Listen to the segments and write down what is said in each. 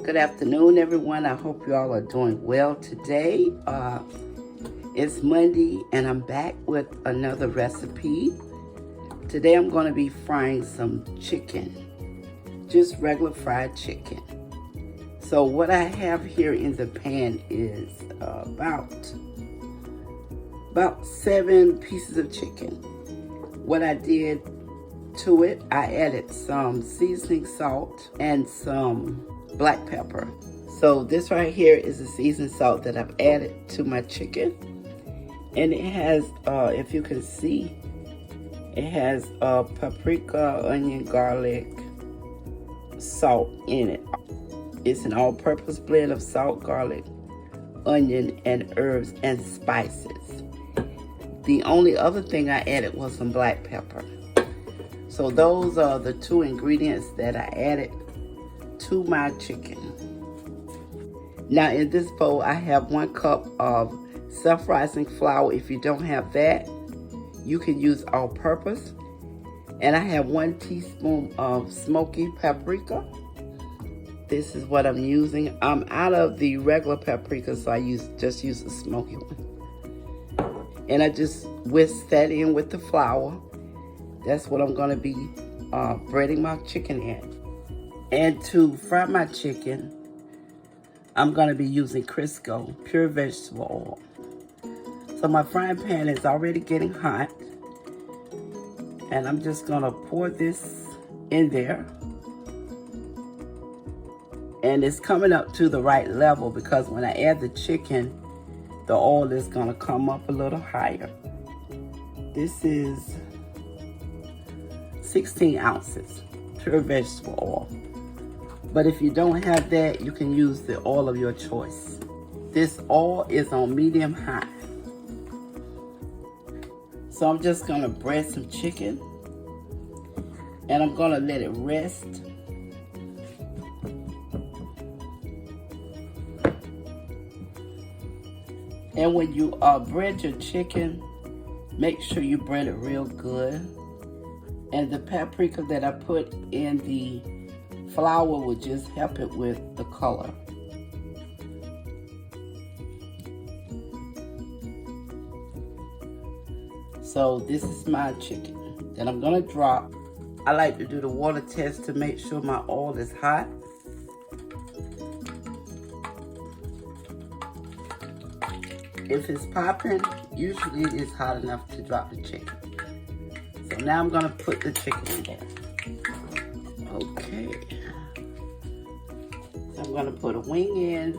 Good afternoon, everyone. I hope you all are doing well today. It's Monday, and I'm back with another recipe. Today, I'm going to be frying some chicken, just regular fried chicken. So what I have here in the pan is about 7 pieces of chicken. What I did to it, I added some seasoning salt and some black pepper. So this right here is the seasoned salt that I've added to my chicken. And it has, if you can see, it has paprika, onion, garlic, salt in it. It's an all-purpose blend of salt, garlic, onion, and herbs and spices. The only other thing I added was some black pepper. So those are the 2 ingredients that I added to my chicken. Now in this bowl, I have 1 cup of self-rising flour. If you don't have that, you can use all-purpose. And I have 1 teaspoon of smoky paprika. This is what I'm using. I'm out of the regular paprika, so I just use the smoky one. And I just whisk that in with the flour. That's what I'm going to be breading my chicken in. And to fry my chicken, I'm going to be using Crisco pure vegetable oil. So my frying pan is already getting hot. And I'm just going to pour this in there. And it's coming up to the right level because when I add the chicken, the oil is going to come up a little higher. This is 16 ounces pure vegetable oil. But if you don't have that, you can use the oil of your choice. This oil is on medium high. So I'm just gonna bread some chicken and I'm gonna let it rest. And when you bread your chicken, make sure you bread it real good. And the paprika that I put in the flour will just help it with the color. So this is my chicken that I'm gonna drop. I like to do the water test to make sure my oil is hot. If it's popping, usually it is hot enough to drop the chicken. So now I'm gonna put the chicken in there. Okay. So I'm gonna put a wing in.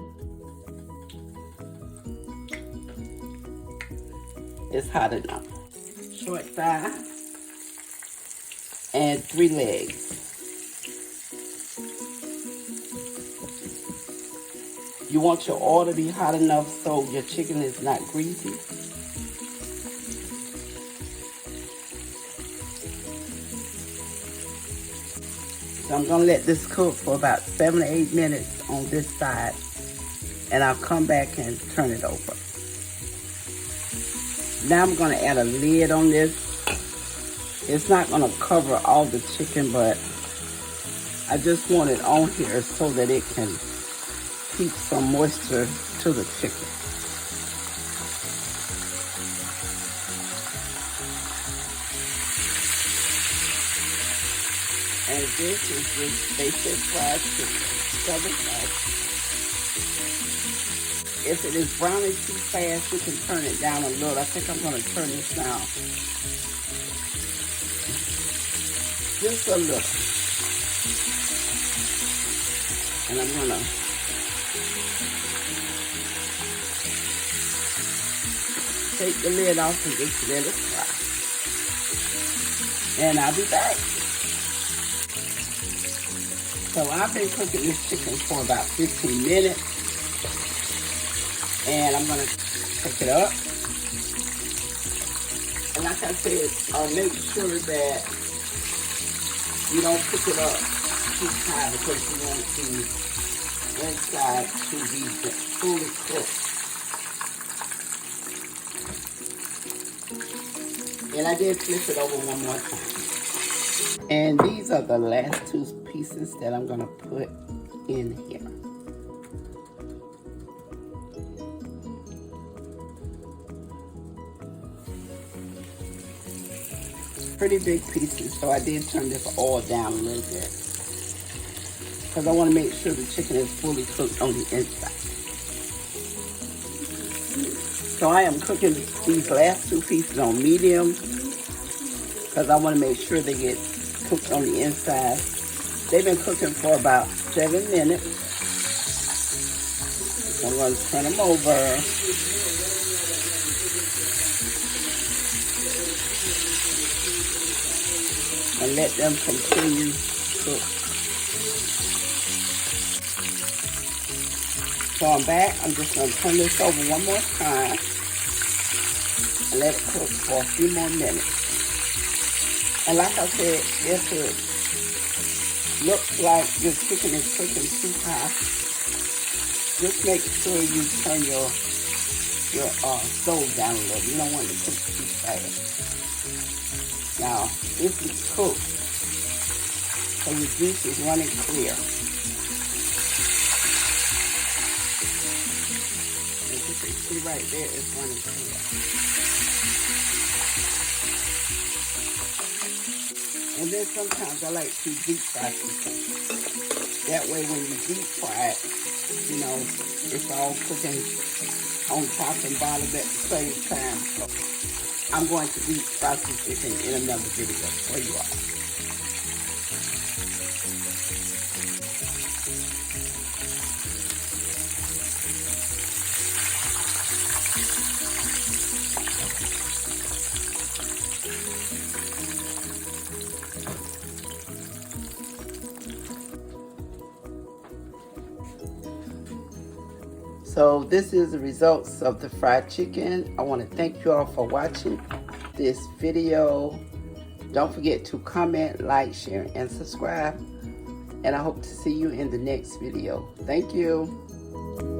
It's hot enough. Short thigh and 3 legs. You want your oil to be hot enough so your chicken is not greasy. So I'm gonna let this cook for about 7 to 8 minutes on this side, and I'll come back and turn it over. Now I'm gonna add a lid on this. It's not gonna cover all the chicken, but I just want it on here so that it can keep some moisture to the chicken. And this is just basic fried chicken, southern fried chicken. If it is browning too fast, you can turn it down a little. I think I'm going to turn this down just a little. And I'm going to take the lid off and just let it fry. And I'll be back. So I've been cooking this chicken for about 15 minutes. And I'm going to take it up. And like I said, make sure that you don't cook it up too high because you want the inside to be fully cooked. And I did flip it over one more time. And these are the last 2 pieces that I'm going to put in here. pretty big pieces, so I did turn this oil down a little bit because I want to make sure the chicken is fully cooked on the inside. So I am cooking these last two pieces on medium because I want to make sure they get cooked on the inside. They've been cooking for about 7 minutes. I'm going to turn them over. And let them continue to cook. So I'm back. I'm just going to turn this over one more time and let it cook for a few more minutes. And like I said, if it looks like your chicken is cooking too high, just make sure you turn your stove down a little. You don't want it to cook too fast. Now, this is cooked, so your juice is running clear. As you can see right there, it's running clear. And then sometimes I like to deep fry chicken. That way when you deep fry it, you know, it's all cooking on top and bottom at the same time. So I'm going to deep fry some chicken in another video for you all. So this is the results of the fried chicken. I want to thank you all for watching this video. Don't forget to comment, like, share, and subscribe. And I hope to see you in the next video. Thank you.